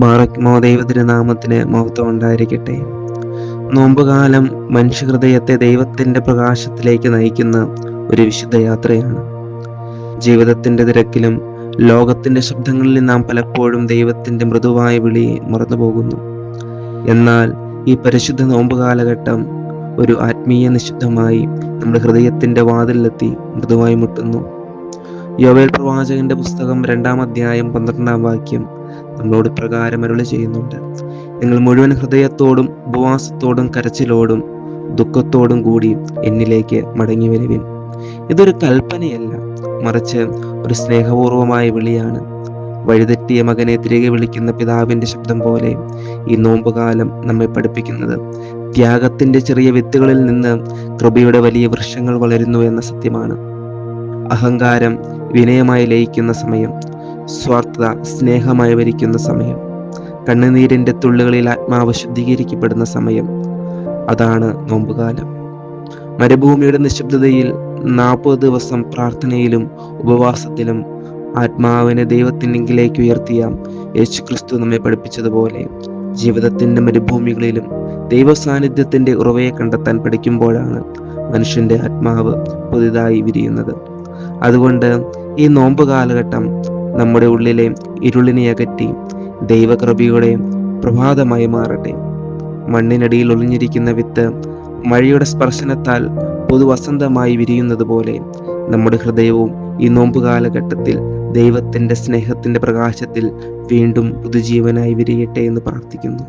ബാറക്മോ ദൈവതിരുനാമത്തിന് മഹത്വം ഉണ്ടായിരിക്കട്ടെ. നോമ്പുകാലം മനുഷ്യഹൃദയത്തെ ദൈവത്തിൻ്റെ പ്രകാശത്തിലേക്ക് നയിക്കുന്ന ഒരു വിശുദ്ധ യാത്രയാണ്. ജീവിതത്തിൻ്റെ തിരക്കിലും ലോകത്തിൻ്റെ ശബ്ദങ്ങളിൽ നാം പലപ്പോഴും ദൈവത്തിൻ്റെ മൃദുവായ വിളിയെ മറന്നുപോകുന്നു. എന്നാൽ ഈ പരിശുദ്ധ നോമ്പ് കാലഘട്ടം ഒരു ആത്മീയ നിശബ്ദമായി നമ്മുടെ ഹൃദയത്തിൻ്റെ വാതിലിലെത്തി മൃദുവായി മുട്ടുന്നു. യോവേൽ പ്രവാചകന്റെ പുസ്തകം 2-ാം അധ്യായം 12-ാം വാക്യം നമ്മളോട് പ്രകാരം അരുളി ചെയ്യുന്നുണ്ട്: നിങ്ങൾ മുഴുവൻ ഹൃദയത്തോടും ഉപവാസത്തോടും കരച്ചിലോടും ദുഃഖത്തോടും കൂടി എന്നിലേക്ക് മടങ്ങി വരുവിൻ. ഇതൊരു കൽപ്പനയല്ല, മറിച്ച് ഒരു സ്നേഹപൂർവമായ വിളിയാണ്. വഴിതെറ്റിയ മകനെ തിരികെ വിളിക്കുന്ന പിതാവിൻ്റെ ശബ്ദം പോലെ ഈ നോമ്പുകാലം നമ്മെ പഠിപ്പിക്കുന്നത് ത്യാഗത്തിൻ്റെ ചെറിയ വിത്തുകളിൽ നിന്ന് കൃപയുടെ വലിയ വൃക്ഷങ്ങൾ വളരുന്നു എന്ന സത്യമാണ്. അഹങ്കാരം വിനയമായി ലയിക്കുന്ന സമയം, സ്വാർത്ഥത സ്നേഹമായി ഭരിക്കുന്ന സമയം, കണ്ണുനീരിൻ്റെ തുള്ളികളിൽ ആത്മാവ് ശുദ്ധീകരിക്കപ്പെടുന്ന സമയം, അതാണ് നോമ്പുകാലം. മരുഭൂമിയുടെ നിശബ്ദതയിൽ 40 ദിവസം പ്രാർത്ഥനയിലും ഉപവാസത്തിലും ആത്മാവിനെ ദൈവത്തിനെങ്കിലേക്ക് ഉയർത്തിയ യേശുക്രിസ്തു നമ്മെ പഠിപ്പിച്ചതുപോലെ ജീവിതത്തിൻ്റെ മരുഭൂമികളിലും ദൈവ സാന്നിധ്യത്തിൻ്റെ ഉറവയെ കണ്ടെത്താൻ പഠിക്കുമ്പോഴാണ് മനുഷ്യൻ്റെ ആത്മാവ് പുതുതായി വിരിയുന്നത്. അതുകൊണ്ട് ഈ നോമ്പ് കാലഘട്ടം നമ്മുടെ ഉള്ളിലെ ഇരുളിനെ അകറ്റി ദൈവകൃപയുടെ പ്രഭാതമായി മാറട്ടെ. മണ്ണിനടിയിൽ ഒളിഞ്ഞിരിക്കുന്ന വിത്ത് മഴയുടെ സ്പർശനത്താൽ പുതുവസന്തമായി വിരിയുന്നത് പോലെ നമ്മുടെ ഹൃദയവും ഈ നോമ്പ് കാലഘട്ടത്തിൽ ദൈവത്തിൻ്റെ സ്നേഹത്തിൻ്റെ പ്രകാശത്തിൽ വീണ്ടും പുതുജീവനായി വിരിയട്ടെ എന്ന് പ്രാർത്ഥിക്കുന്നു.